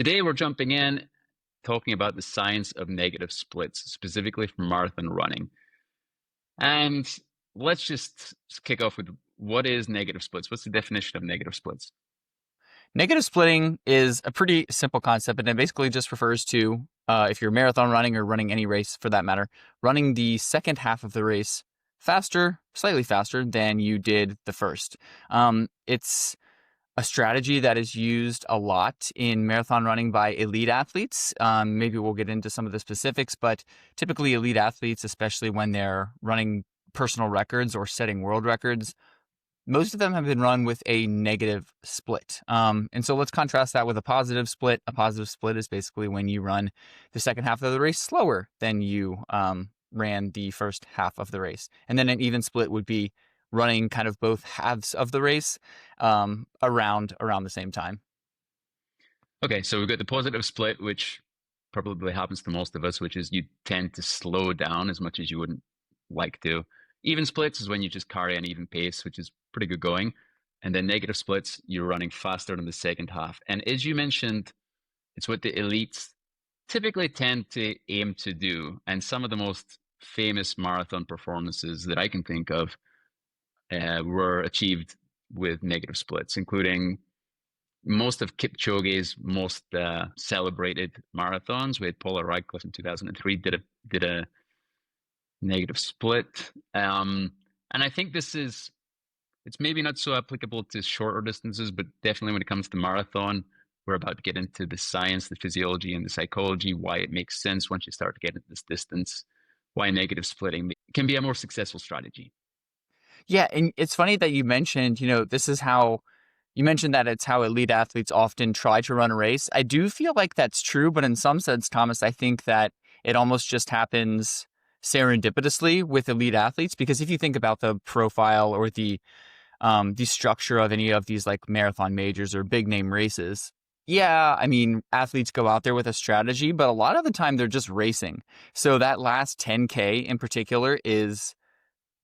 Today we're jumping in, talking about the science of negative splits, specifically for marathon running. And let's just kick off with what is negative splits? What's the definition of negative splits? Negative splitting is a pretty simple concept, and it basically just refers to if you're marathon running or running any race for that matter, running the second half of the race faster, slightly faster than you did the first. It's a strategy that is used a lot in marathon running by elite athletes. Maybe we'll get into some of the specifics, but typically elite athletes, especially when they're running personal records or setting world records, most of them have been run with a negative split. And so let's contrast that with a positive split. A positive split is basically when you run the second half of the race slower than you ran the first half of the race. And then an even split would be running kind of both halves of the race around the same time. Okay, so we've got the positive split, which probably happens to most of us, which is you tend to slow down as much as you wouldn't like to. Even splits is when you just carry an even pace, which is pretty good going. And then negative splits, you're running faster in the second half. And as you mentioned, it's what the elites typically tend to aim to do. And some of the most famous marathon performances that I can think of were achieved with negative splits, including most of Kipchoge's most celebrated marathons. We had Paula Radcliffe in 2003 did a negative split, and I think it's maybe not so applicable to shorter distances, but definitely when it comes to marathon, we're about to get into the science, the physiology, and the psychology, why it makes sense once you start to get into this distance, why negative splitting can be a more successful strategy. Yeah, and it's funny that you mentioned, this is how you mentioned that it's how elite athletes often try to run a race. I do feel like that's true, but in some sense, Thomas, I think that it almost just happens serendipitously with elite athletes, because if you think about the profile or the structure of any of these like marathon majors or big name races, yeah, I mean, athletes go out there with a strategy, but a lot of the time they're just racing. So that last 10K in particular is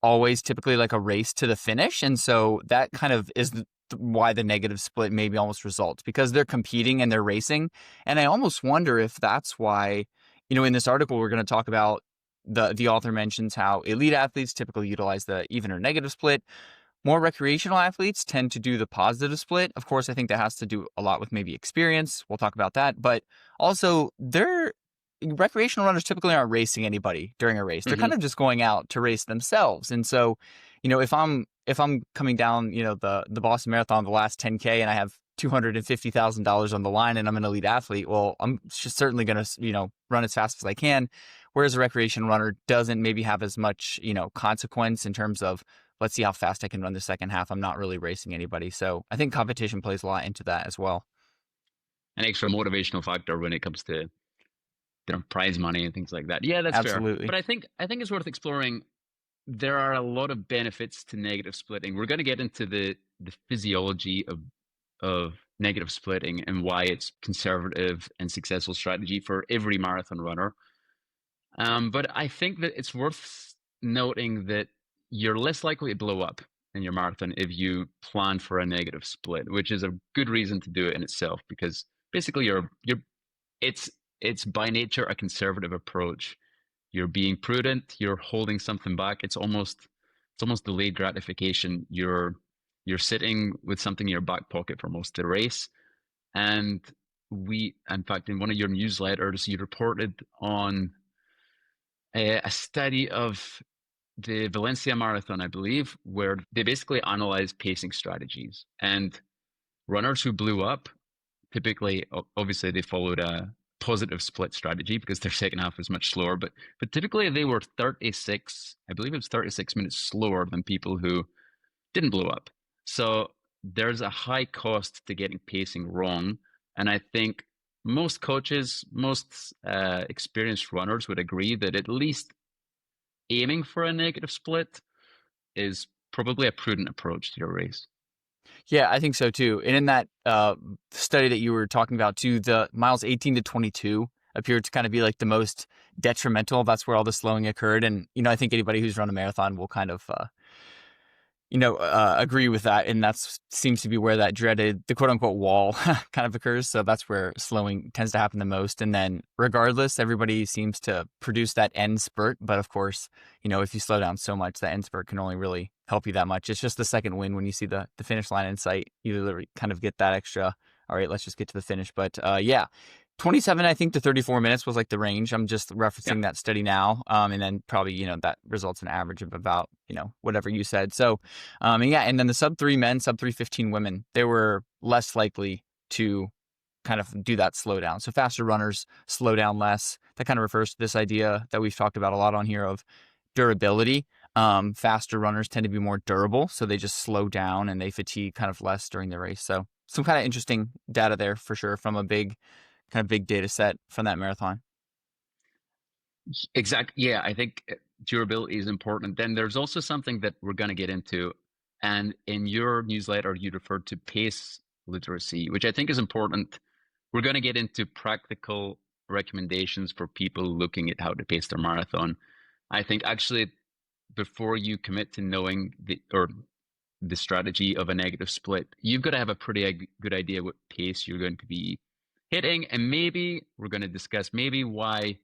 always typically like a race to the finish. And so that kind of is why the negative split maybe almost results, because they're competing and they're racing. And I almost wonder if that's why, in this article, we're going to talk about the author mentions how elite athletes typically utilize the even or negative split. More recreational athletes tend to do the positive split. Of course, I think that has to do a lot with maybe experience. We'll talk about that. But also, recreational runners typically aren't racing anybody during a race. They're kind Mm-hmm. of just going out to race themselves. And so, if I'm coming down, the Boston Marathon, the last 10K, and I have $250,000 on the line and I'm an elite athlete, well, I'm just certainly going to, run as fast as I can. Whereas a recreation runner doesn't maybe have as much, consequence in terms of, let's see how fast I can run the second half. I'm not really racing anybody. So I think competition plays a lot into that as well. An extra motivational factor when it comes to prize money and things like that. Yeah, that's fair. But Absolutely. I think it's worth exploring. There are a lot of benefits to negative splitting. We're going to get into the physiology of negative splitting and why it's conservative and successful strategy for every marathon runner. But I think that it's worth noting that you're less likely to blow up in your marathon if you plan for a negative split, which is a good reason to do it in itself, because basically it's it's by nature a conservative approach. You're being prudent, you're holding something back. It's almost delayed gratification. You're sitting with something in your back pocket for most of the race. And in fact, in one of your newsletters, you reported on a study of the Valencia marathon, I believe, where they basically analyzed pacing strategies. And runners who blew up, typically, obviously, they followed a positive split strategy because their second half was much slower. But typically, they were 36, I believe it was 36 minutes slower than people who didn't blow up. So there's a high cost to getting pacing wrong. And I think most coaches, most experienced runners would agree that at least aiming for a negative split is probably a prudent approach to your race. Yeah, I think so too. And in that study that you were talking about too, the miles 18 to 22 appeared to kind of be like the most detrimental. That's where all the slowing occurred. And, I think anybody who's run a marathon will kind of Agree with that. And seems to be where that dreaded, the quote unquote wall kind of occurs. So that's where slowing tends to happen the most. And then regardless, everybody seems to produce that end spurt. But of course, if you slow down so much, that end spurt can only really help you that much. It's just the second win when you see the finish line in sight. You literally kind of get that extra, all right, let's just get to the finish. But yeah, 27, I think, to 34 minutes was like the range. I'm just Yeah. referencing that study now. And then probably, that results in an average of about, whatever you said. So, and yeah, and then the sub 3 men, sub 3:15 women, they were less likely to kind of do that slowdown. So faster runners slow down less. That kind of refers to this idea that we've talked about a lot on here of durability. Faster runners tend to be more durable, so they just slow down and they fatigue kind of less during the race. So some kind of interesting data there for sure from a big data set from that marathon. Exactly. Yeah, I think durability is important. Then there's also something that we're going to get into. And in your newsletter, you referred to pace literacy, which I think is important. We're going to get into practical recommendations for people looking at how to pace their marathon. I think actually, before you commit to knowing the strategy of a negative split, you've got to have a pretty good idea what pace you're going to be hitting. And maybe we're going to discuss maybe why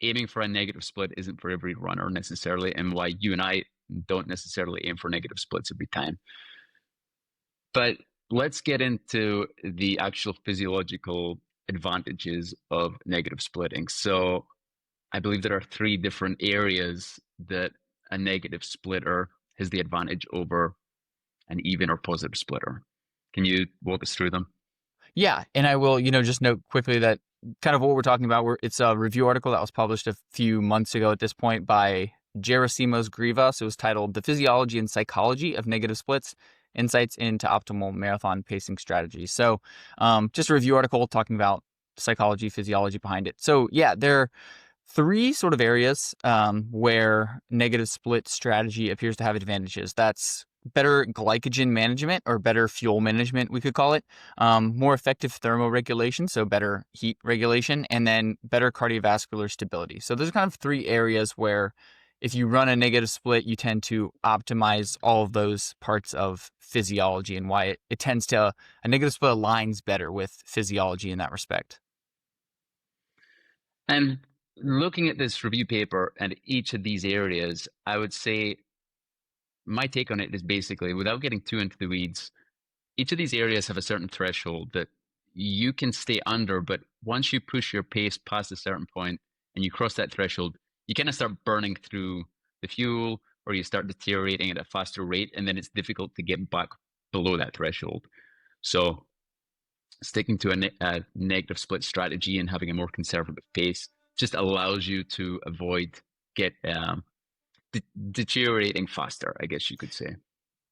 aiming for a negative split isn't for every runner necessarily, and why you and I don't necessarily aim for negative splits every time. But let's get into the actual physiological advantages of negative splitting. So I believe there are three different areas that a negative splitter has the advantage over an even or positive splitter. Can you walk us through them? Yeah, and I will, just note quickly that kind of what we're talking about, it's a review article that was published a few months ago at this point by Gerasimos Grivas. It was titled The Physiology and Psychology of Negative Splits, Insights into Optimal Marathon Pacing Strategies. So just a review article talking about psychology, physiology behind it. So yeah, there are three sort of areas where negative split strategy appears to have advantages. That's better glycogen management, or better fuel management, we could call it, more effective thermoregulation, so better heat regulation, and then better cardiovascular stability. So those are kind of three areas where if you run a negative split, you tend to optimize all of those parts of physiology, and why it tends to, a negative split aligns better with physiology in that respect. And looking at this review paper and each of these areas, I would say my take on it is basically, without getting too into the weeds, each of these areas have a certain threshold that you can stay under, but once you push your pace past a certain point and you cross that threshold, you kind of start burning through the fuel, or you start deteriorating at a faster rate, and then it's difficult to get back below that threshold. So sticking to a negative split strategy and having a more conservative pace just allows you to avoid get deteriorating faster, I guess you could say.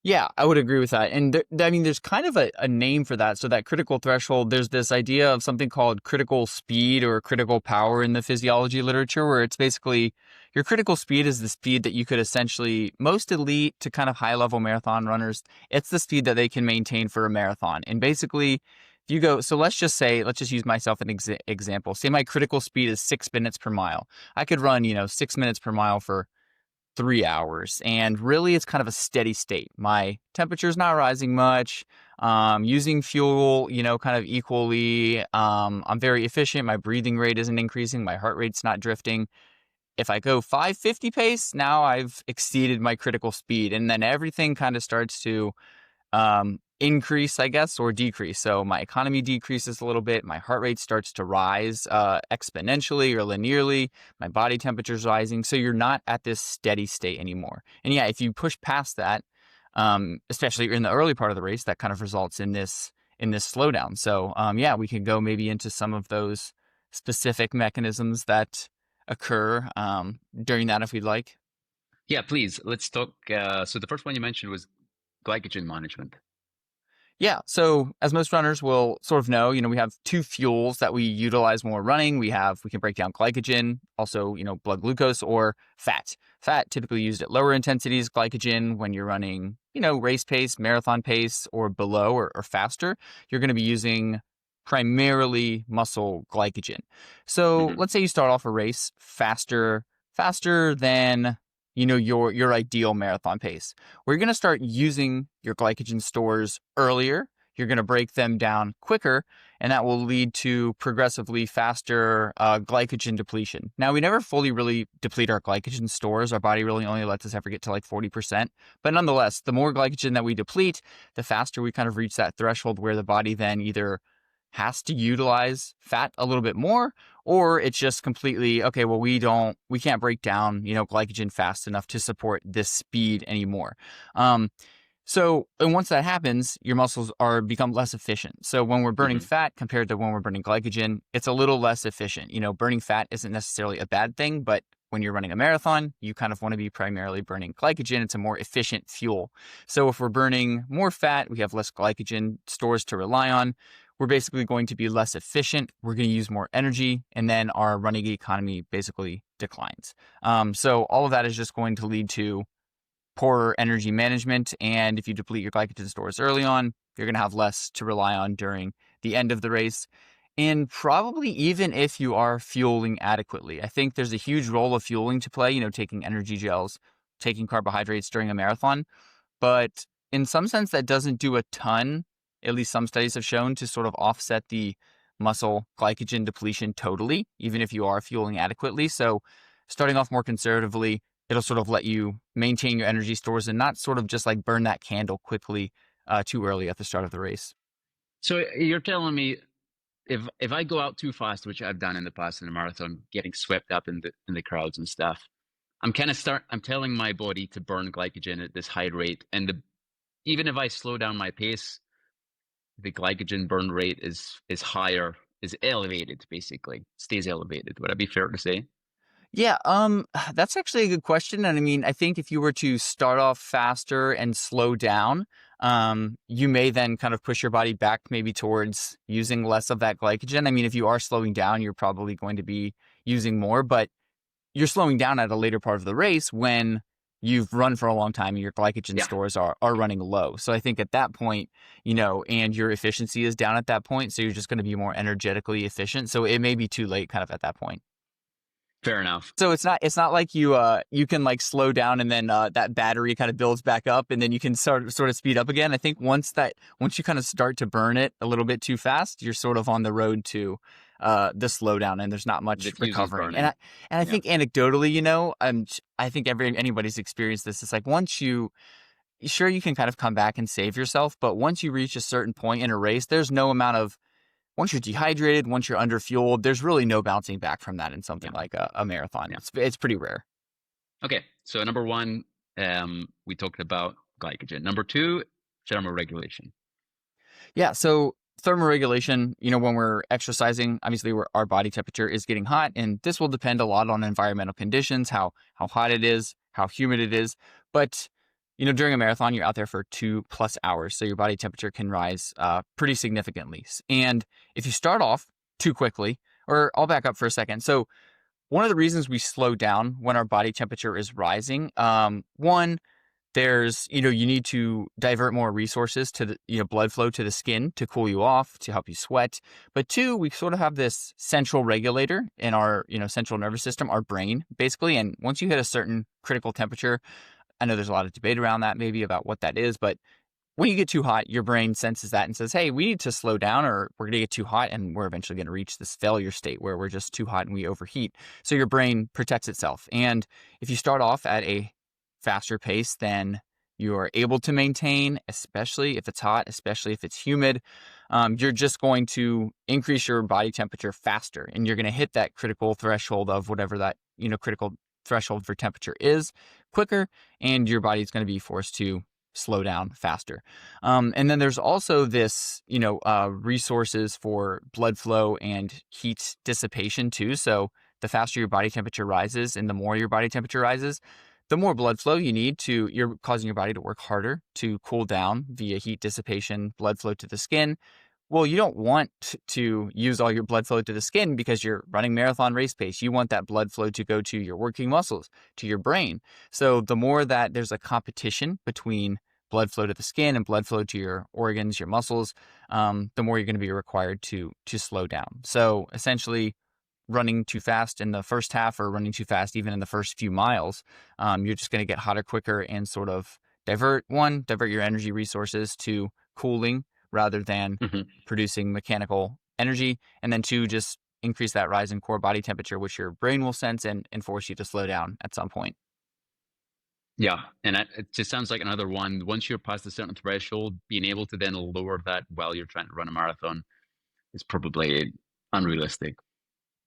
Yeah, I would agree with that. And I mean, there's kind of a name for that. So that critical threshold, there's this idea of something called critical speed or critical power in the physiology literature, where it's basically your critical speed is the speed that you could essentially, most elite to kind of high level marathon runners, it's the speed that they can maintain for a marathon. And basically, if you go, so let's just use myself an example. Say my critical speed is 6 minutes per mile. I could run, 6 minutes per mile for 3 hours. And really, it's kind of a steady state. My temperature's not rising much. Using fuel, kind of equally. I'm very efficient. My breathing rate isn't increasing. My heart rate's not drifting. If I go 550 pace, now I've exceeded my critical speed. And then everything kind of starts to increase, I guess, or decrease. So my economy decreases a little bit. My heart rate starts to rise exponentially or linearly. My body temperature's rising. So you're not at this steady state anymore. And yeah, if you push past that, especially in the early part of the race, that kind of results in this slowdown. So yeah, we can go maybe into some of those specific mechanisms that occur during that if we'd like. Yeah, please, let's talk. So the first one you mentioned was glycogen management. Yeah. So as most runners will sort of know, we have two fuels that we utilize when we're running. We can break down glycogen, also, blood glucose, or fat. Fat typically used at lower intensities. Glycogen when you're running, race pace, marathon pace, or below or faster, you're going to be using primarily muscle glycogen. So Hmm. let's say you start off a race faster than, your ideal marathon pace. We're going to start using your glycogen stores earlier. You're going to break them down quicker, and that will lead to progressively faster glycogen depletion. Now, we never fully really deplete our glycogen stores. Our body really only lets us ever get to like 40%. But nonetheless, the more glycogen that we deplete, the faster we kind of reach that threshold where the body then either has to utilize fat a little bit more, or it's just completely, okay, well, we can't break down, glycogen fast enough to support this speed anymore. And once that happens, your muscles become less efficient. So when we're burning fat compared to when we're burning glycogen, it's a little less efficient. Burning fat isn't necessarily a bad thing, but when you're running a marathon, you kind of want to be primarily burning glycogen. It's a more efficient fuel. So if we're burning more fat, we have less glycogen stores to rely on. We're basically going to be less efficient. We're going to use more energy, and then our running economy basically declines. So all of that is just going to lead to poorer energy management. And if you deplete your glycogen stores early on, you're going to have less to rely on during the end of the race. And probably even if you are fueling adequately, I think there's a huge role of fueling to play, taking energy gels, taking carbohydrates during a marathon. But in some sense, that doesn't do a ton, at least some studies have shown, to sort of offset the muscle glycogen depletion totally, even if you are fueling adequately. So starting off more conservatively, it'll sort of let you maintain your energy stores and not sort of just like burn that candle quickly too early at the start of the race. So you're telling me if I go out too fast, which I've done in the past in a marathon, getting swept up in the crowds and stuff, I'm telling my body to burn glycogen at this high rate, and even if I slow down my pace, the glycogen burn rate is higher, is elevated, basically stays elevated. Would that be fair to say? Yeah, that's actually a good question. And I mean, I think if you were to start off faster and slow down, you may then kind of push your body back maybe towards using less of that glycogen. I mean, if you are slowing down, you're probably going to be using more, but you're slowing down at a later part of the race when you've run for a long time and your glycogen stores are running low. So I think at that point, and your efficiency is down at that point, so you're just going to be more energetically efficient. So it may be too late kind of at that point. Fair enough. So it's not like you can like slow down and then that battery kind of builds back up and then you can sort of speed up again. I think once you kind of start to burn it a little bit too fast, you're sort of on the road to the slowdown, and there's not much recovering. And I think anecdotally, I think anybody's experienced this. It's like sure you can kind of come back and save yourself, but once you reach a certain point in a race, there's no amount of once you're dehydrated, once you're underfueled, there's really no bouncing back from that in something like a marathon. It's pretty rare. Okay, so number one, we talked about glycogen. Number two, thermoregulation. Yeah, so thermoregulation, when we're exercising, obviously our body temperature is getting hot, and this will depend a lot on environmental conditions, how hot it is, how humid it is. But during a marathon, you're out there for 2+ hours, so your body temperature can rise pretty significantly. And if you start off too quickly, or I'll back up for a second. So one of the reasons we slow down when our body temperature is rising, one, there's, you need to divert more resources to the, blood flow to the skin to cool you off, to help you sweat. But two, we sort of have this central regulator in our, central nervous system, our brain, basically. And once you hit a certain critical temperature, I know there's a lot of debate around that, maybe about what that is, but when you get too hot, your brain senses that and says, hey, we need to slow down or we're going to get too hot and we're eventually going to reach this failure state where we're just too hot and we overheat. So your brain protects itself. And if you start off at a faster pace than you are able to maintain, especially if it's hot, especially if it's humid, you're just going to increase your body temperature faster and you're going to hit that critical threshold of whatever that, critical threshold for temperature is quicker, and your body's going to be forced to slow down faster. And then there's also this, resources for blood flow and heat dissipation too. So the faster your body temperature rises and the more your body temperature rises, the more blood flow you need you're causing your body to work harder to cool down via heat dissipation, blood flow to the skin. Well, you don't want to use all your blood flow to the skin because you're running marathon race pace. You want that blood flow to go to your working muscles, to your brain. So the more that there's a competition between blood flow to the skin and blood flow to your organs, your muscles, the more you're going to be required to slow down. So essentially, running too fast in the first half or running too fast even in the first few miles, you're just going to get hotter quicker and sort of divert your energy resources to cooling rather than Hmm. producing mechanical energy. And then two, just increase that rise in core body temperature, which your brain will sense and force you to slow down at some point. Yeah, and it just sounds like another one. Once you're past a certain threshold, being able to then lower that while you're trying to run a marathon is probably unrealistic.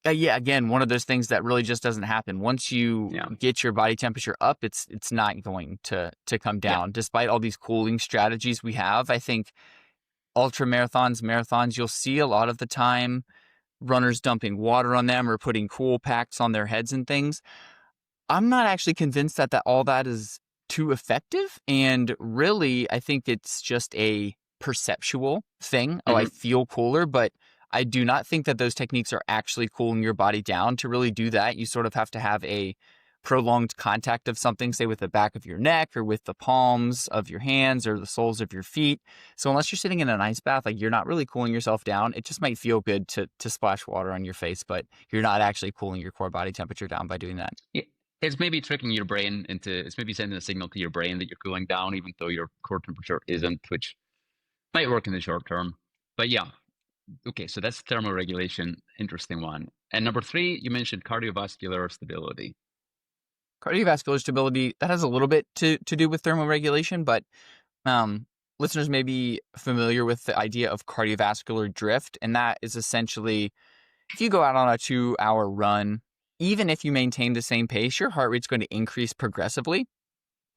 Yeah, again, one of those things that really just doesn't happen. Once you Yeah, get your body temperature up, it's not going to come yeah. down. Despite all these cooling strategies we have, I think ultra marathons, you'll see a lot of the time runners dumping water on them or putting cool packs on their heads and things. I'm not actually convinced that all that is too effective. And really, I think it's just a perceptual thing. Oh, I Hmm. feel cooler, but I do not think that those techniques are actually cooling your body down. To really do that, you sort of have to have a prolonged contact of something, say with the back of your neck or with the palms of your hands or the soles of your feet. So unless you're sitting in an ice bath, like you're not really cooling yourself down. It just might feel good to splash water on your face, but you're not actually cooling your core body temperature down by doing that. It's maybe tricking your brain into, it's maybe sending a signal to your brain that you're cooling down, even though your core temperature isn't, which might work in the short term. But yeah, okay, so that's thermoregulation. Interesting one. And number three, you mentioned cardiovascular stability. Cardiovascular stability, that has a little bit to do with thermoregulation, but um, listeners may be familiar with the idea of cardiovascular drift, and that is essentially if you go out on a 2-hour run, even if you maintain the same pace, your heart rate's going to increase progressively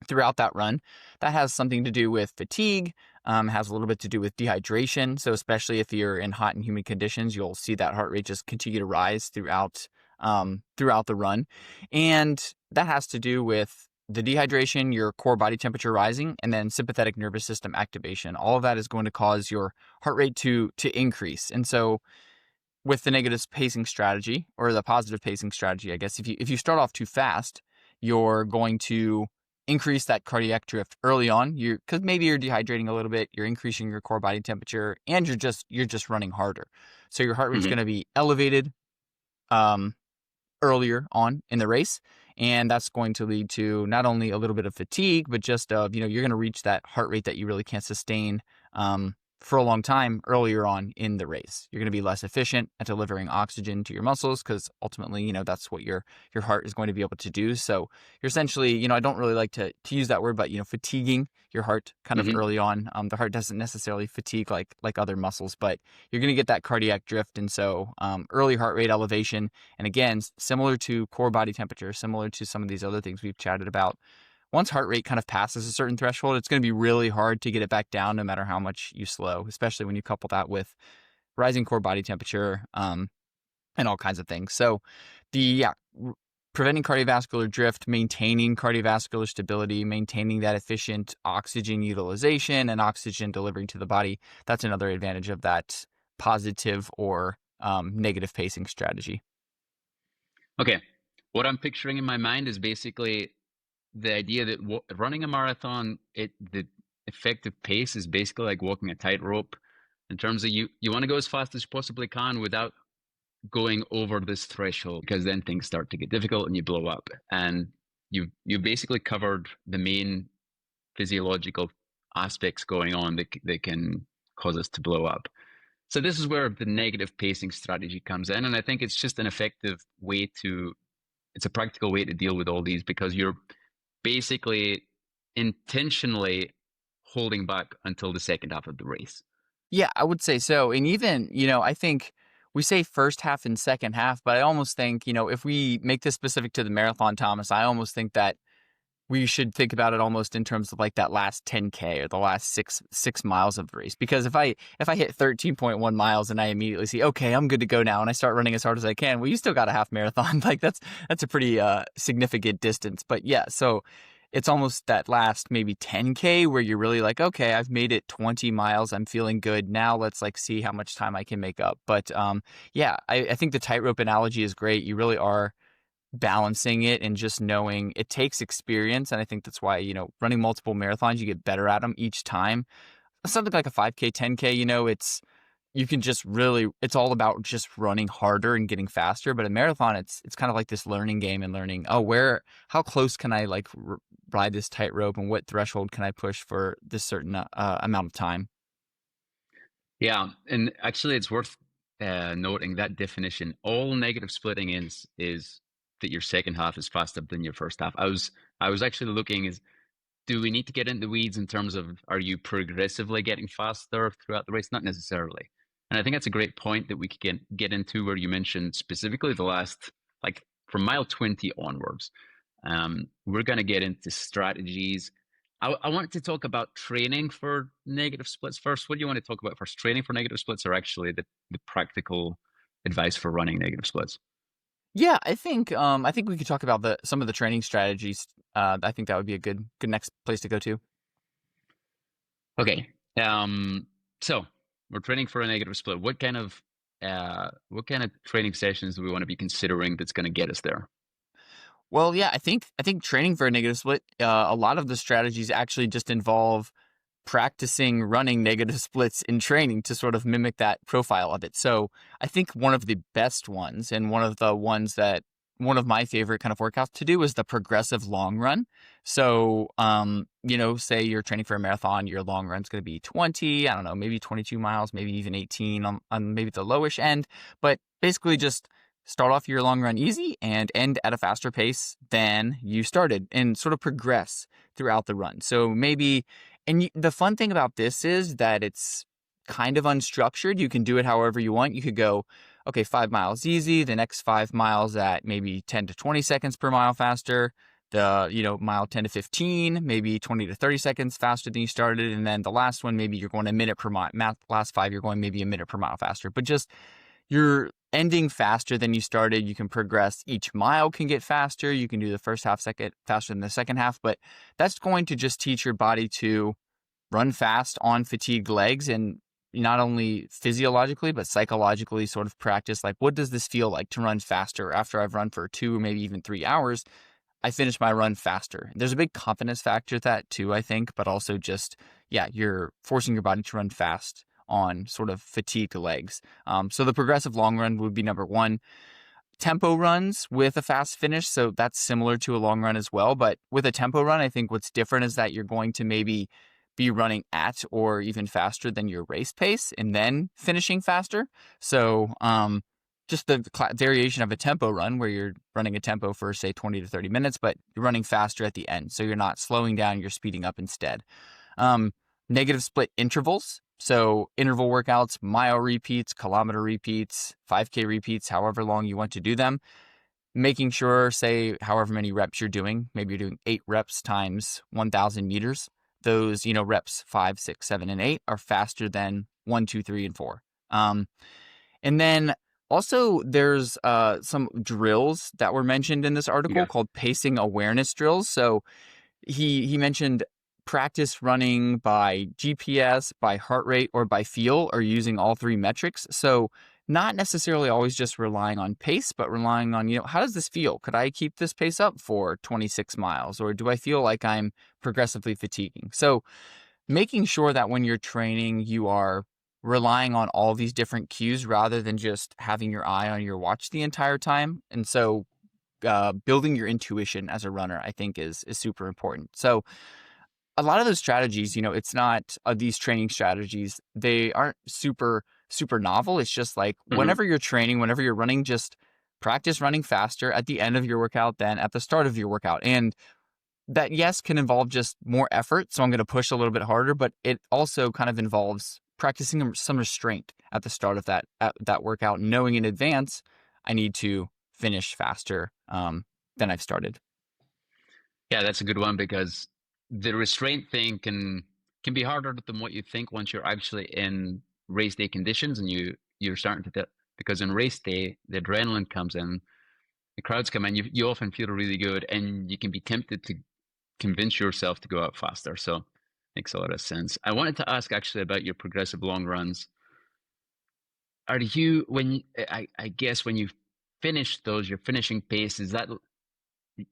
throughout that run. That has something to do with fatigue, has a little bit to do with dehydration. So especially if you're in hot and humid conditions, you'll see that heart rate just continue to rise throughout the run. And that has to do with the dehydration, your core body temperature rising, and then sympathetic nervous system activation. All of that is going to cause your heart rate to increase. And so with the negative pacing strategy or the positive pacing strategy, I guess, if you start off too fast, you're going to increase that cardiac drift early on. Because maybe you're dehydrating a little bit, you're increasing your core body temperature, and you're just running harder. So your heart rate's Hmm. going to be elevated um, earlier on in the race, and that's going to lead to not only a little bit of fatigue, but just you're going to reach that heart rate that you really can't sustain for a long time earlier on in the race. You're going to be less efficient at delivering oxygen to your muscles because ultimately, that's what your heart is going to be able to do. So you're essentially, I don't really like to use that word, but fatiguing your heart kind of Hmm. early on. The heart doesn't necessarily fatigue like other muscles, but you're going to get that cardiac drift, and so early heart rate elevation. And again, similar to core body temperature, similar to some of these other things we've chatted about, once heart rate kind of passes a certain threshold, it's going to be really hard to get it back down no matter how much you slow, especially when you couple that with rising core body temperature and all kinds of things. So preventing cardiovascular drift, maintaining cardiovascular stability, maintaining that efficient oxygen utilization and oxygen delivery to the body, that's another advantage of that positive or negative pacing strategy. Okay, what I'm picturing in my mind is basically the idea that running a marathon, the effective pace is basically like walking a tightrope in terms of you want to go as fast as you possibly can without going over this threshold, because then things start to get difficult and you blow up. And you basically covered the main physiological aspects going on that can cause us to blow up. So this is where the negative pacing strategy comes in, and I think it's just an effective way to it's a practical way to deal with all these, because you're basically intentionally holding back until the second half of the race. Yeah, I would say so. And even, I think we say first half and second half, but I almost think, if we make this specific to the marathon, Thomas, I almost think that we should think about it almost in terms of like that last 10K or the last six miles of the race. Because if I hit 13.1 miles and I immediately see, okay, I'm good to go now, and I start running as hard as I can, well, you still got a half marathon. Like that's a pretty significant distance. But yeah, so it's almost that last maybe 10K where you're really like, okay, I've made it 20 miles. I'm feeling good. Now let's like see how much time I can make up. But yeah, I think the tightrope analogy is great. You really are balancing it and just knowing it takes experience. And I think that's why, running multiple marathons, you get better at them each time. Something like a 5K, 10K, you can just really, it's all about just running harder and getting faster. But a marathon, it's kind of like this learning game and learning, oh, how close can I like ride this tightrope and what threshold can I push for this certain amount of time? Yeah, and actually, it's worth noting that definition. All negative splitting is that your second half is faster than your first half. I was actually looking, is do we need to get into the weeds in terms of, are you progressively getting faster throughout the race? Not necessarily. And I think that's a great point that we could get into, where you mentioned specifically the last, like from mile 20 onwards. We're going to get into strategies. I want to talk about training for negative splits first. What do you want to talk about first? Training for negative splits, or actually the practical advice for running negative splits? Yeah, I think we could talk about some of the training strategies. I think that would be a good next place to go to. Okay. So we're training for a negative split. What kind of training sessions do we want to be considering that's going to get us there? Well, yeah, I think training for a negative split, a lot of the strategies actually just involve practicing running negative splits in training to sort of mimic that profile of it. So I think one of the best ones, and one of my favorite kind of workouts to do, is the progressive long run. So, say you're training for a marathon, your long run's going to be 20, I don't know, maybe 22 miles, maybe even 18 on maybe the lowish end, but basically just start off your long run easy and end at a faster pace than you started and sort of progress throughout the run. So maybe, the fun thing about this is that it's kind of unstructured. You can do it however you want. You could go, okay, 5 miles easy, the next 5 miles at maybe 10 to 20 seconds per mile faster. Mile 10 to 15, maybe 20 to 30 seconds faster than you started. And then the last one, maybe you're going a minute per mile. Last five, you're going maybe a minute per mile faster. But just you're ending faster than you started. You can progress. Each mile can get faster. You can do the first half second faster than the second half, but that's going to just teach your body to run fast on fatigued legs, and not only physiologically, but psychologically sort of practice, like, what does this feel like to run faster after I've run for 2 or maybe even 3 hours? I finish my run faster. There's a big confidence factor to that too, I think, but also just, yeah, you're forcing your body to run fast on sort of fatigued legs. So the progressive long run would be number one. Tempo runs with a fast finish, so that's similar to a long run as well. But with a tempo run, I think what's different is that you're going to maybe be running at or even faster than your race pace and then finishing faster. So just the variation of a tempo run, where you're running a tempo for, say, 20 to 30 minutes, but you're running faster at the end. So you're not slowing down, you're speeding up instead. Um, Negative split intervals. So interval workouts, mile repeats, kilometer repeats, 5K repeats, however long you want to do them. Making sure, say, however many reps you're doing, maybe you're doing 8 reps times 1,000 meters. Those, reps 5, 6, 7, and 8 are faster than 1, 2, 3, and 4. And then also there's some drills that were mentioned in this article Yeah. called pacing awareness drills. So he mentioned practice running by GPS, by heart rate, or by feel, or using all three metrics. So not necessarily always just relying on pace, but relying on, how does this feel? Could I keep this pace up for 26 miles? Or do I feel like I'm progressively fatiguing? So making sure that when you're training, you are relying on all these different cues rather than just having your eye on your watch the entire time. And so building your intuition as a runner, I think, is super important. So a lot of those strategies, it's not these training strategies, they aren't super novel. It's just like Hmm. whenever you're training, whenever you're running, just practice running faster at the end of your workout than at the start of your workout. And that, yes, can involve just more effort. So I'm going to push a little bit harder, but it also kind of involves practicing some restraint at the start of that workout, knowing in advance I need to finish faster than I've started. Yeah, that's a good one, because the restraint thing can be harder than what you think once you're actually in race day conditions, and you're starting because in race day the adrenaline comes in, the crowds come in, you often feel really good, and you can be tempted to convince yourself to go out faster. So makes a lot of sense. I wanted to ask actually about your progressive long runs. Are you when I guess when you finish those, your finishing pace, is that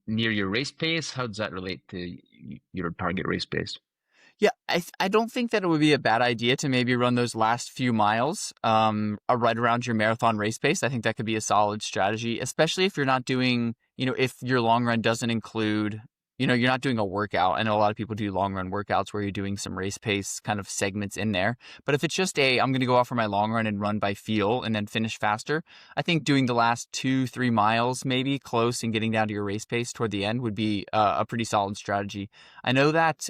near your race pace? How does that relate to your target race pace? Yeah, I don't think that it would be a bad idea to maybe run those last few miles right around your marathon race pace. I think that could be a solid strategy, especially if you're not doing, if your long run doesn't include, you're not doing a workout. I know a lot of people do long run workouts where you're doing some race pace kind of segments in there. But if it's just I'm going to go out for my long run and run by feel and then finish faster, I think doing the last 2-3 miles maybe close and getting down to your race pace toward the end would be a pretty solid strategy. I know that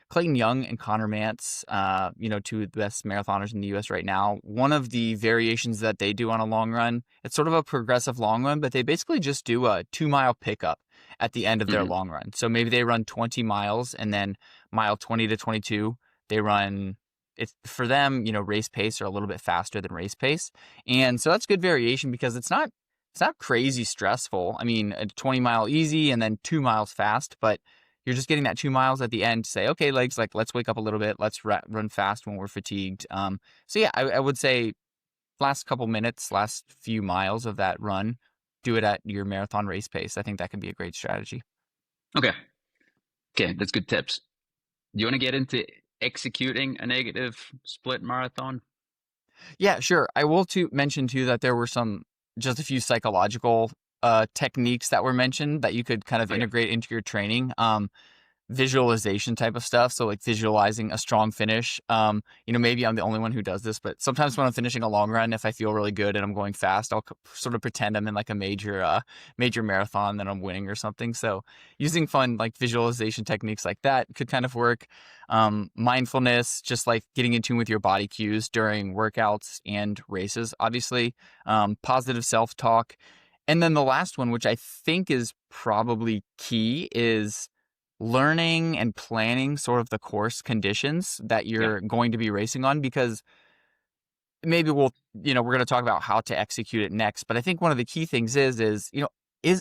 Clayton Young and Connor Mance, two of the best marathoners in the U.S. right now. One of the variations that they do on a long run, it's sort of a progressive long run, but they basically just do a 2-mile pickup at the end of their Hmm. long run. So maybe they run 20 miles and then mile 20 to 22, they run. It's for them, race pace are a little bit faster than race pace, and so that's good variation because it's not crazy stressful. I mean, a 20-mile easy and then 2 miles fast, but you're just getting that 2 miles at the end to say, okay, legs, like let's wake up a little bit. Let's run fast when we're fatigued. So yeah, I would say last couple minutes, last few miles of that run, do it at your marathon race pace. I think that could be a great strategy. Okay. Okay, that's good tips. Do you want to get into executing a negative split marathon? Yeah, sure. I will mention too that there were just a few psychological techniques that were mentioned that you could kind of Oh yeah. integrate into your training. Visualization type of stuff. So like visualizing a strong finish. Maybe I'm the only one who does this, but sometimes when I'm finishing a long run, if I feel really good and I'm going fast, I'll sort of pretend I'm in like a major marathon that I'm winning or something. So using fun like visualization techniques like that could kind of work. Mindfulness, just like getting in tune with your body cues during workouts and races, obviously. Positive self-talk. And then the last one, which I think is probably key, is learning and planning sort of the course conditions that Yeah. you're going to be racing on, because maybe we're going to talk about how to execute it next, but I think one of the key things is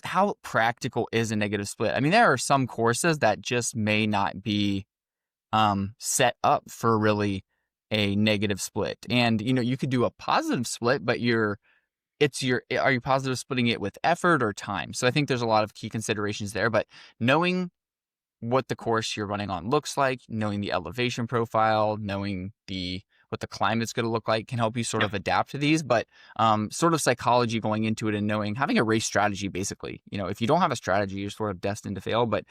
how practical is a negative split. I mean, there are some courses that just may not be set up for really a negative split, and you could do a positive split, but are you positive splitting it with effort or time? So I think there's a lot of key considerations there, but knowing what the course you're running on looks like, knowing the elevation profile, knowing what the climate's going to look like can help you sort Yeah. of adapt to these. But sort of psychology going into it and having a race strategy, basically. If you don't have a strategy, you're sort of destined to fail. But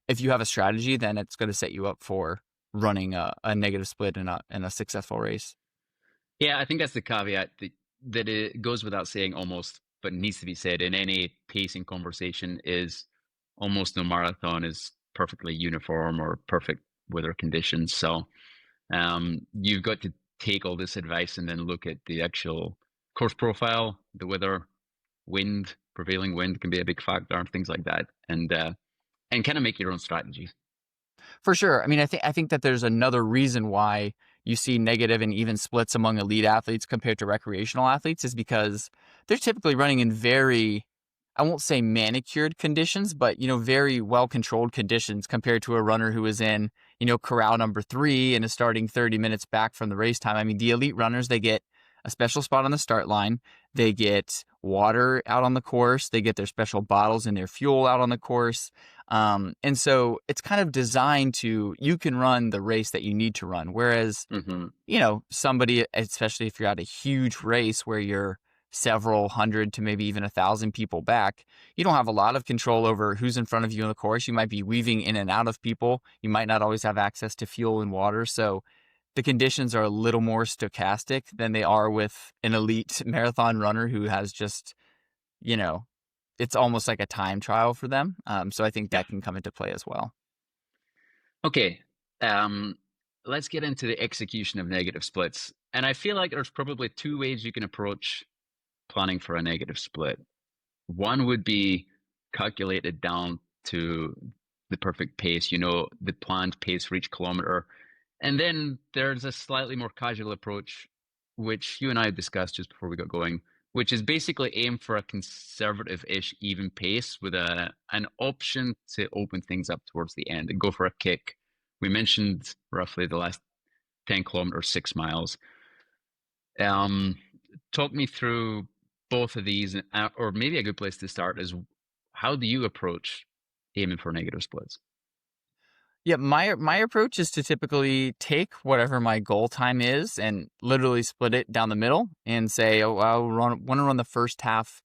if you have a strategy, then it's going to set you up for running a negative split in a successful race. Yeah, I think that's the caveat that it goes without saying almost, but needs to be said in any pacing conversation is almost no marathon is perfectly uniform or perfect weather conditions. So you've got to take all this advice and then look at the actual course profile, the weather, wind, prevailing wind can be a big factor, and things like that, and kind of make your own strategies. For sure. I mean, I think that there's another reason why you see negative and even splits among elite athletes compared to recreational athletes is because they're typically running in very, I won't say manicured conditions, but very well controlled conditions compared to a runner who is in, corral number 3 and is starting 30 minutes back from the race time. I mean, the elite runners, they get a special spot on the start line. They get water out on the course. They get their special bottles and their fuel out on the course. And so it's kind of designed you can run the race that you need to run. Whereas, Hmm. somebody, especially if you're at a huge race where you're several hundred to maybe even 1,000 people back, you don't have a lot of control over who's in front of you on the course. You might be weaving in and out of people. You might not always have access to fuel and water. So the conditions are a little more stochastic than they are with an elite marathon runner who has just, you know, it's almost like a time trial for them. So I think Yeah. that can come into play as well. Okay. Um, let's get into the execution of negative splits. And I feel like there's probably two ways you can approach planning for a negative split. One would be calculated down to the perfect pace, the planned pace for each kilometer. And then there's a slightly more casual approach, which you and I discussed just before we got going, which is basically aim for a conservative-ish even pace with an option to open things up towards the end and go for a kick. We mentioned roughly the last 10 kilometers, 6 miles. Um, talk me through both of these, or maybe a good place to start is how do you approach aiming for negative splits? Yeah, my approach is to typically take whatever my goal time is and literally split it down the middle and say, oh, I want to run the first half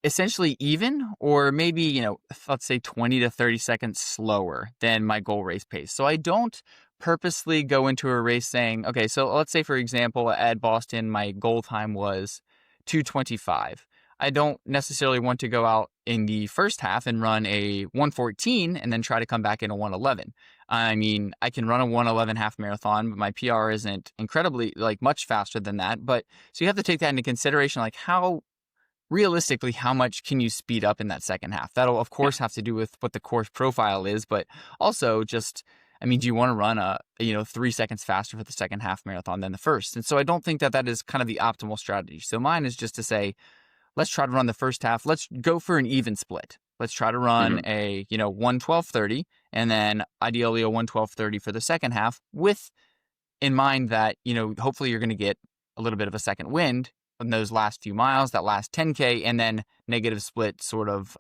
essentially even, or maybe, let's say 20 to 30 seconds slower than my goal race pace. So I don't purposely go into a race saying, okay, so let's say, for example, at Boston, my goal time was 2:25. I don't necessarily want to go out in the first half and run a 1:14 and then try to come back in a 1:11. I mean, I can run a 1:11 half marathon, but my PR isn't incredibly, like, much faster than that. But so you have to take that into consideration, like how realistically, how much can you speed up in that second half? That'll, of Yeah. course, have to do with what the course profile is, but also just, I mean, do you want to run 3 seconds faster for the second half marathon than the first? And so I don't think that that is kind of the optimal strategy. So mine is just to say, let's try to run the first half. Let's go for an even split. Let's try to run Hmm. a, 1:12:30 and then ideally a 1:12:30 for the second half with in mind that, hopefully you're going to get a little bit of a second wind in those last few miles, that last 10K, and then negative split sort of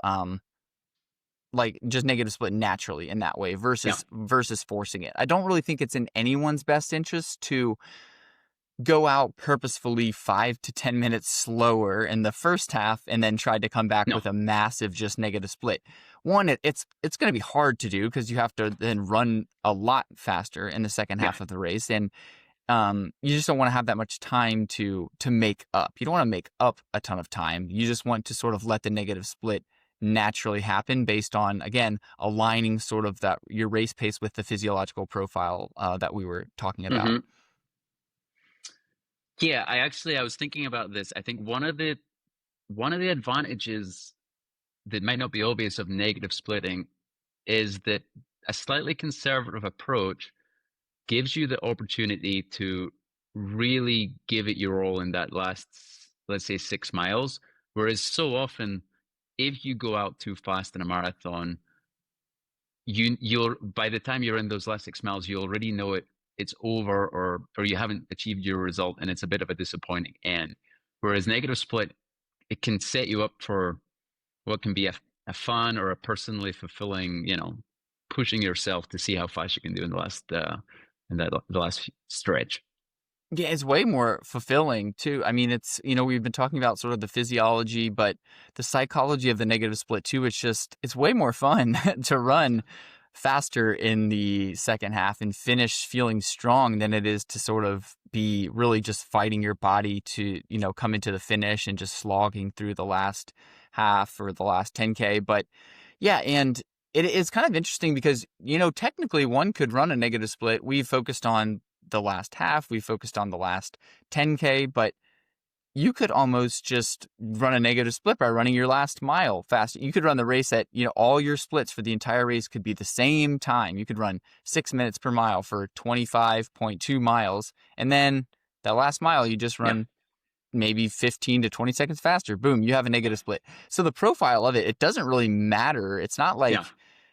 like just negative split naturally in that way Yeah. versus forcing it. I don't really think it's in anyone's best interest to go out purposefully 5 to 10 minutes slower in the first half and then try to come back No. with a massive just negative split. One, it's going to be hard to do because you have to then run a lot faster in the second Yeah. half of the race, and you just don't want to have that much time to make up. You don't want to make up a ton of time. You just want to sort of let the negative split naturally happen based on, again, aligning sort of that your race pace with the physiological profile that we were talking about. Hmm. Yeah, I was thinking about this. I think one of the advantages that might not be obvious of negative splitting is that a slightly conservative approach gives you the opportunity to really give it your all in that last, let's say, 6 miles. Whereas so often, if you go out too fast in a marathon, you'll by the time you're in those last 6 miles, you already know it's over, or you haven't achieved your result, and it's a bit of a disappointing end. Whereas negative split, it can set you up for what can be a fun or a personally fulfilling, pushing yourself to see how fast you can do in the last stretch. Yeah, it's way more fulfilling too. I mean, it's, we've been talking about sort of the physiology, but the psychology of the negative split too. It's way more fun to run faster in the second half and finish feeling strong than it is to sort of be really just fighting your body to, come into the finish and just slogging through the last half or the last 10K. But yeah, and it is kind of interesting because, technically one could run a negative split. We've focused on the last half, we focused on the last 10K, but you could almost just run a negative split by running your last mile fast. You could run the race at, all your splits for the entire race could be the same time. You could run 6 minutes per mile for 25.2 miles. And then that last mile, you just Yeah, run maybe 15 to 20 seconds faster. Boom, you have a negative split. So the profile of it doesn't really matter. It's not yeah, like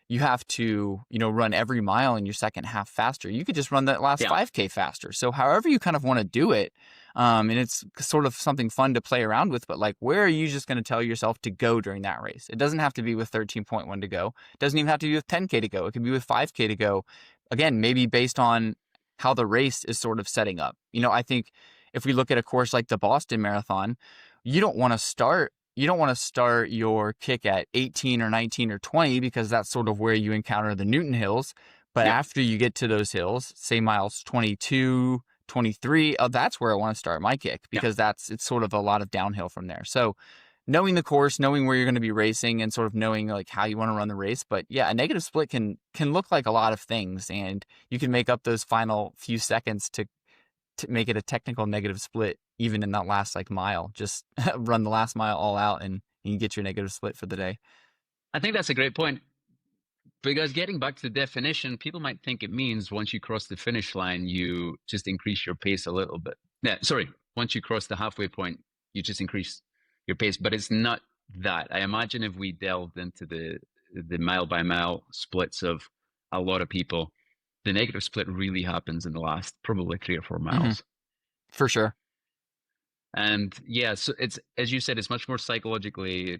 you have to, run every mile in your second half faster. You could just run that last yeah, 5K faster. So however you kind of want to do it, and it's sort of something fun to play around with, but like, where are you just going to tell yourself to go during that race? It doesn't have to be with 13.1 to go. It doesn't even have to be with 10K to go. It could be with 5K to go. Again, maybe based on how the race is sort of setting up. I think if we look at a course like the Boston Marathon, you don't want to start your kick at 18 or 19 or 20 because that's sort of where you encounter the Newton Hills. But yeah, after you get to those hills, say miles 22, 23, that's where I want to start my kick yeah. because it's sort of a lot of downhill from there. So knowing the course, knowing where you're going to be racing and sort of knowing like how you want to run the race. But yeah, a negative split can look like a lot of things, and you can make up those final few seconds to make it a technical negative split, even in that last like mile. Just run the last mile all out, and you get your negative split for the day. I think that's a great point because getting back to the definition, people might think it means once you cross the finish line, you just increase your pace a little bit. Yeah, sorry, once you cross the halfway point, you just increase your pace, but it's not that. I imagine if we delved into the mile by mile splits of a lot of people, the negative split really happens in the last probably 3 or 4 Hmm. miles. For sure. And yeah, so it's, as you said, it's much more psychologically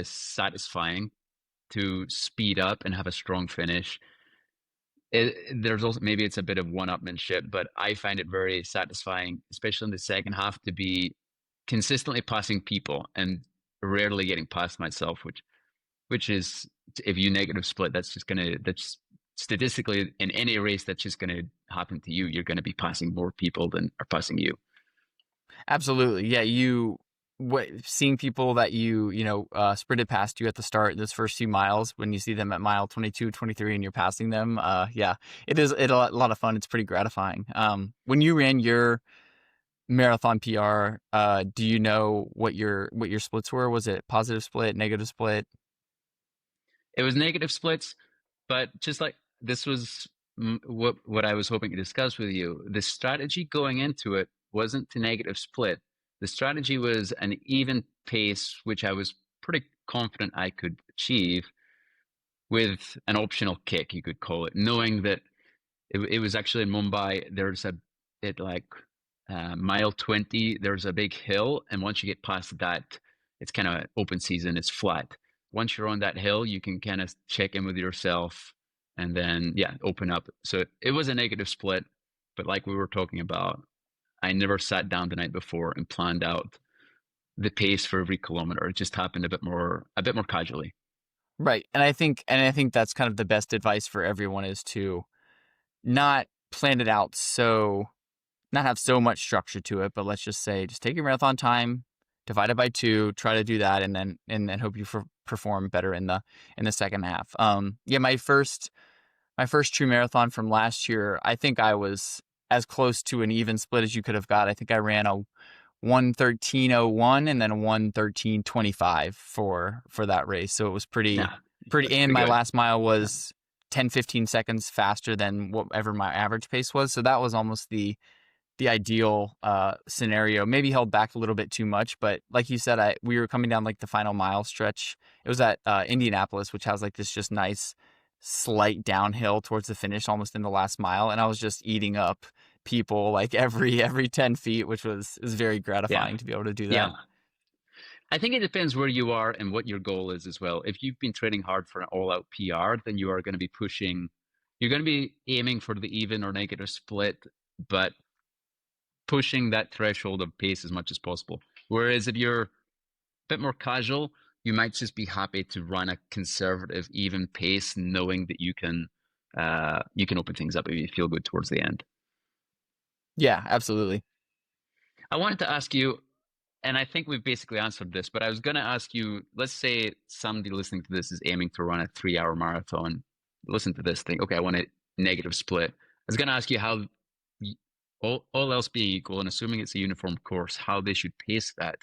satisfying to speed up and have a strong finish. there's also maybe it's a bit of one-upmanship, but I find it very satisfying, especially in the second half, to be consistently passing people and rarely getting past myself, which is if you negative split, that's statistically in any race that's just gonna happen to you. You're gonna be passing more people than are passing you. Absolutely. Yeah, seeing people that sprinted past you at the start, those first few miles, when you see them at mile 22, 23, and you're passing them, yeah, it a lot of fun. It's pretty gratifying. When you ran your marathon PR, do you know what your splits were? Was it positive split, negative split? It was negative splits, but just like this was what I was hoping to discuss with you. The strategy going into it wasn't to negative split. The strategy was an even pace, which I was pretty confident I could achieve with an optional kick, you could call it, knowing that it was actually in Mumbai. There's a at like mile 20, there's a big hill, and once you get past that, it's kind of open season. It's flat. Once you're on that hill, you can kind of check in with yourself, and then yeah, open up. So it was a negative split, but like we were talking about, I never sat down the night before and planned out the pace for every kilometer. It just happened a bit more casually. Right. And I think that's kind of the best advice for everyone is to not plan it out not have so much structure to it, but let's just say just take your marathon time, divide it by two, try to do that, and then hope you perform better in the second half. Yeah, my first true marathon from last year, I think I was as close to an even split as you could have got. I think I ran a 1:13:01 and then a 1:13:25 for that race. So it was pretty Yeah, pretty that's and pretty my good. last mile Yeah, was 10-15 seconds faster than whatever my average pace was. So that was almost the ideal scenario. Maybe held back a little bit too much, but like you said, we were coming down like the final mile stretch. It was at Indianapolis, which has like this just nice slight downhill towards the finish, almost in the last mile, and I was just eating up people like every 10 feet, which is very yeah, gratifying to be able to do yeah. that. I think it depends where you are and what your goal is as well. If you've been training hard for an all-out PR, then you are going to be pushing, you're going to be aiming for the even or negative split, but pushing that threshold of pace as much as possible. Whereas if you're a bit more casual, you might just be happy to run a conservative, even pace, knowing that you can open things up if you feel good towards the end. Yeah, absolutely. I wanted to ask you, and I think we've basically answered this, but I was going to ask you, let's say somebody listening to this is aiming to run a 3 hour marathon. Listen to this thing. Okay, I want a negative split. I was going to ask you how, all else being equal, and assuming it's a uniform course, how they should pace that.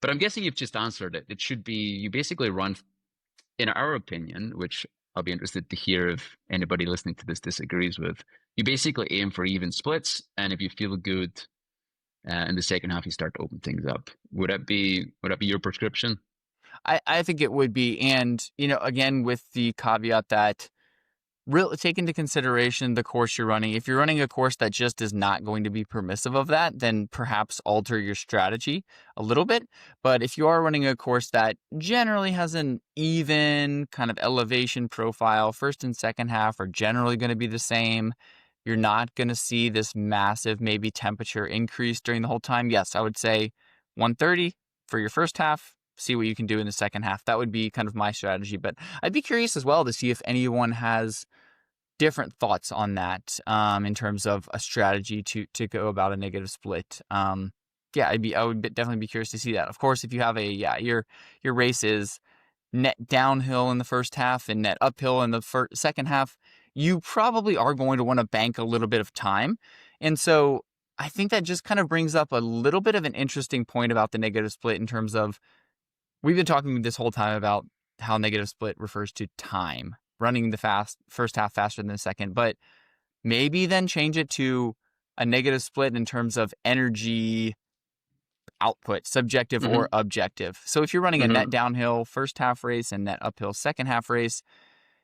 But I'm guessing you've just answered it. It should be you basically run, in our opinion, which I'll be interested to hear if anybody listening to this disagrees with. You basically aim for even splits, and if you feel good in the second half, you start to open things up. Would that be your prescription? I think it would be, and again with the caveat that really take into consideration the course you're running. If you're running a course that just is not going to be permissive of that, then perhaps alter your strategy a little bit. But if you are running a course that generally has an even kind of elevation profile, first and second half are generally going to be the same. You're not going to see this massive maybe temperature increase during the whole time. Yes, I would say 130 for your first half. See what you can do in the second half. That would be kind of my strategy. But I'd be curious as well to see if anyone has different thoughts on that in terms of a strategy to go about a negative split. Yeah, I would definitely be curious to see that. Of course, if you have your race is net downhill in the first half and net uphill in the second half, you probably are going to want to bank a little bit of time. And so I think that just kind of brings up a little bit of an interesting point about the negative split in terms of we've been talking this whole time about how negative split refers to time, running the first half faster than the second, but maybe then change it to a negative split in terms of energy output, subjective or Hmm. objective. So if you're running a net Hmm. downhill first half race and net uphill second half race,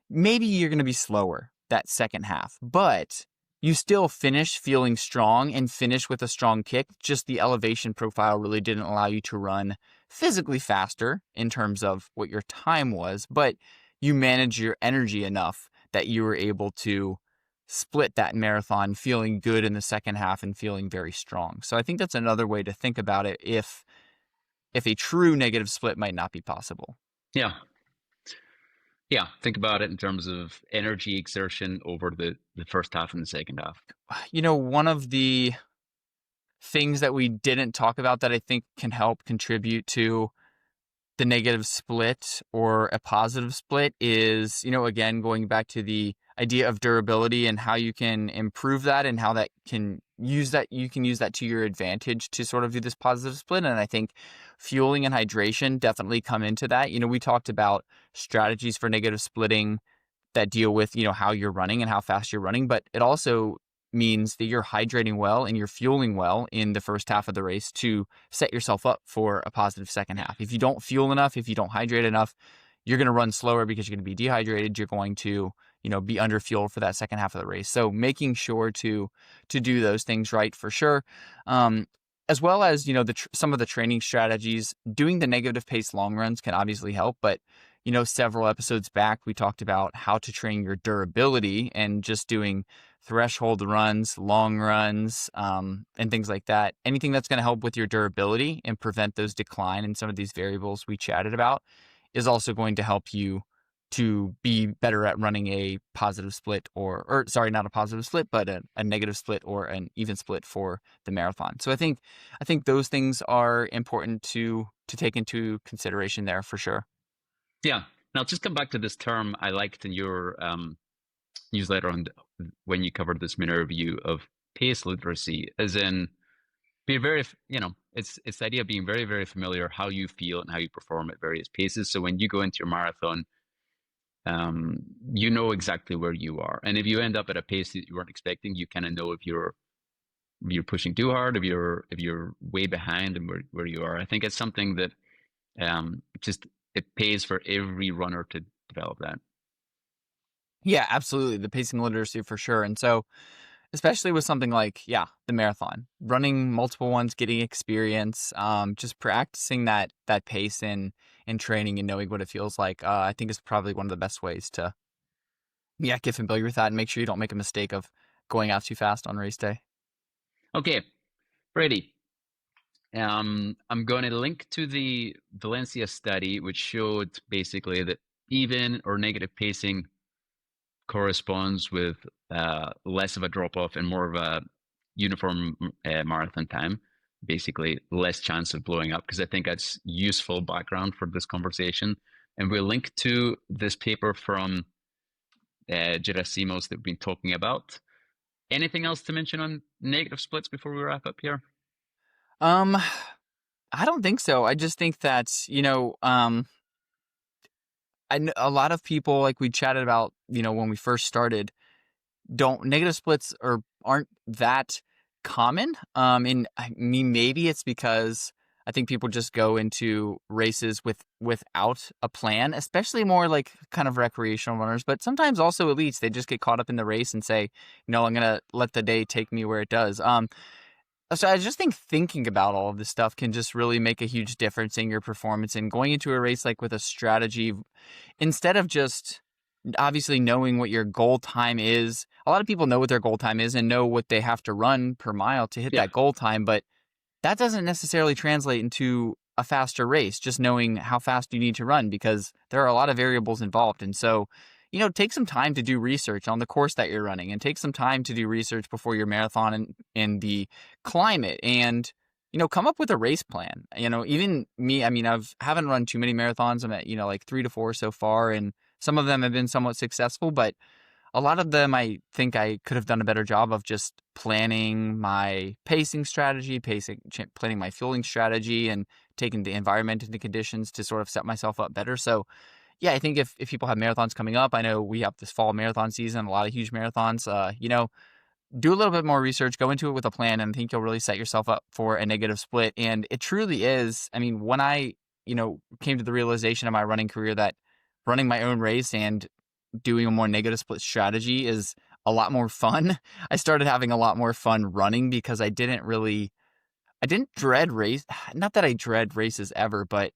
maybe you're going to be slower that second half, but you still finish feeling strong and finish with a strong kick. Just the elevation profile really didn't allow you to run physically faster in terms of what your time was, but you manage your energy enough that you were able to split that marathon feeling good in the second half and feeling very strong. So I think that's another way to think about it if a true negative split might not be possible. Yeah. Yeah. Think about it in terms of energy exertion over the first half and the second half. One of the things that we didn't talk about that I think can help contribute to the negative split or a positive split is, again, going back to the idea of durability and how you can improve that and how that can use that, you can use that to your advantage to sort of do this positive split. And I think fueling and hydration definitely come into that. We talked about strategies for negative splitting that deal with, how you're running and how fast you're running, but it also means that you're hydrating well and you're fueling well in the first half of the race to set yourself up for a positive second half. If you don't fuel enough, if you don't hydrate enough, you're going to run slower because you're going to be dehydrated. You're going to, be under fueled for that second half of the race. So making sure to do those things right for sure. As well as, some of the training strategies, doing the negative pace long runs can obviously help, but several episodes back, we talked about how to train your durability and just doing threshold runs, long runs, and things like that. Anything that's going to help with your durability and prevent those decline in some of these variables we chatted about is also going to help you to be better at running a positive split or sorry, not a positive split, but a negative split or an even split for the marathon. So I think those things are important to take into consideration there for sure. Yeah. Now, just come back to this term I liked in your newsletter on when you covered this minute review of pace literacy, as in be very, it's the idea of being very, very familiar how you feel and how you perform at various paces. So when you go into your marathon, you know exactly where you are, and if you end up at a pace that you weren't expecting, you kind of know if you're pushing too hard, if you're way behind, and where you are. I think it's something that just it pays for every runner to develop that. Yeah, absolutely. The pacing literacy for sure. And so, especially with something like, the marathon, running multiple ones, getting experience, just practicing that pace in training and knowing what it feels like, I think is probably one of the best ways to, get familiar with that and make sure you don't make a mistake of going out too fast on race day. Okay, Brady. I'm going to link to the Valencia study, which showed basically that even or negative pacing corresponds with less of a drop off and more of a uniform marathon time, basically less chance of blowing up, because I think that's useful background for this conversation. And we'll link to this paper from Gerasimos that we've been talking about. Anything else to mention on negative splits before we wrap up here? Um, I don't think so. I just think that, I know a lot of people, like we chatted about, when we first started, negative splits aren't that common. And I mean, maybe it's because I think people just go into races without a plan, especially more like kind of recreational runners, but sometimes also elites. They just get caught up in the race and say, I'm gonna let the day take me where it does. So I just think thinking about all of this stuff can just really make a huge difference in your performance and going into a race like with a strategy instead of just obviously knowing what your goal time is. A lot of people know what their goal time is and know what they have to run per mile to hit Yeah. that goal time, but that doesn't necessarily translate into a faster race, just knowing how fast you need to run because there are a lot of variables involved. And so, take some time to do research on the course that you're running and take some time to do research before your marathon and the climate and, come up with a race plan. Even me, I mean, haven't run too many marathons. I'm at, like 3 to 4 so far, and some of them have been somewhat successful, but a lot of them, I think I could have done a better job of just planning my pacing strategy, planning my fueling strategy, and taking the environment into conditions to sort of set myself up better. So, yeah, I think if people have marathons coming up, I know we have this fall marathon season, a lot of huge marathons, do a little bit more research, go into it with a plan, and I think you'll really set yourself up for a negative split. And it truly is. I mean, when I, came to the realization of my running career that running my own race and doing a more negative split strategy is a lot more fun. I started having a lot more fun running because I didn't dread race. Not that I dread races ever, but,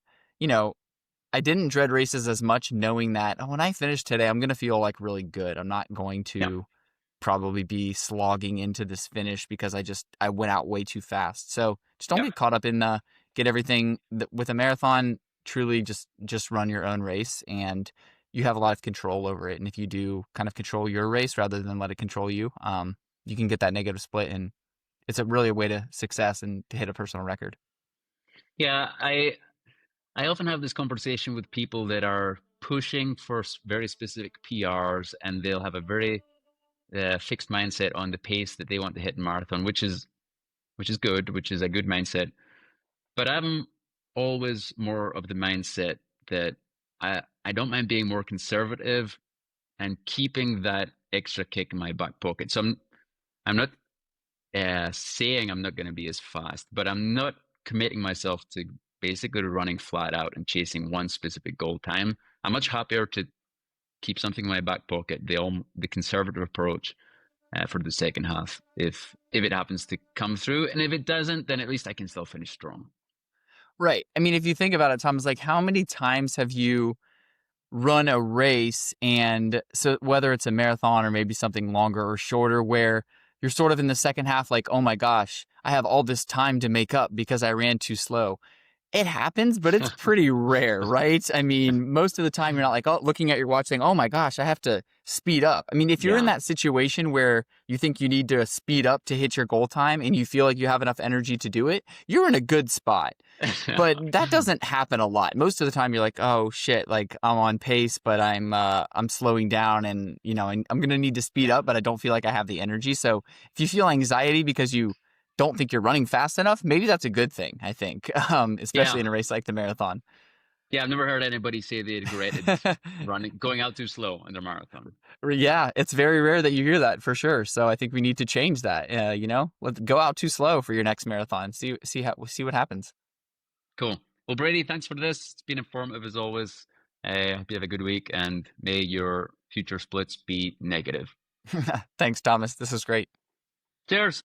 I didn't dread races as much knowing that when I finish today, I'm going to feel like really good. I'm not going Yeah. to probably be slogging into this finish because I went out way too fast. So just don't Yeah. get caught up in get everything with a marathon. Truly, just run your own race, and you have a lot of control over it. And if you do kind of control your race rather than let it control you, you can get that negative split, and it's really a way to success and to hit a personal record. Yeah, I often have this conversation with people that are pushing for very specific PRs, and they'll have a very fixed mindset on the pace that they want to hit in marathon, which is good, which is a good mindset. But I'm always more of the mindset that I don't mind being more conservative and keeping that extra kick in my back pocket. So I'm not saying I'm not going to be as fast, but I'm not committing myself to basically running flat out and chasing one specific goal time. I'm much happier to keep something in my back pocket, the conservative approach for the second half, if it happens to come through, and if it doesn't, then at least I can still finish strong. Right. I mean, if you think about it, Tom, it's like how many times have you run a race, and so whether it's a marathon or maybe something longer or shorter, where you're sort of in the second half like, oh my gosh, I have all this time to make up because I ran too slow. It happens, but it's pretty rare, right? I mean, most of the time you're not like, oh, looking at your watch saying, oh my gosh, I have to speed up. I mean, if you're in Yeah. that situation where you think you need to speed up to hit your goal time and you feel like you have enough energy to do it, you're in a good spot. But that doesn't happen a lot. Most of the time you're like, oh shit, like I'm on pace, but I'm slowing down, and and I'm gonna need to speed up, but I don't feel like I have the energy. So if you feel anxiety because you don't think you're running fast enough, maybe that's a good thing, I think, especially Yeah. in a race like the marathon. Yeah, I've never heard anybody say they regretted going out too slow in their marathon. Yeah, it's very rare that you hear that for sure. So I think we need to change that. Let's go out too slow for your next marathon. See what happens. Cool. Well, Brady, thanks for this. It's been informative as always. I hope you have a good week, and may your future splits be negative. Thanks, Thomas. This is great. Cheers.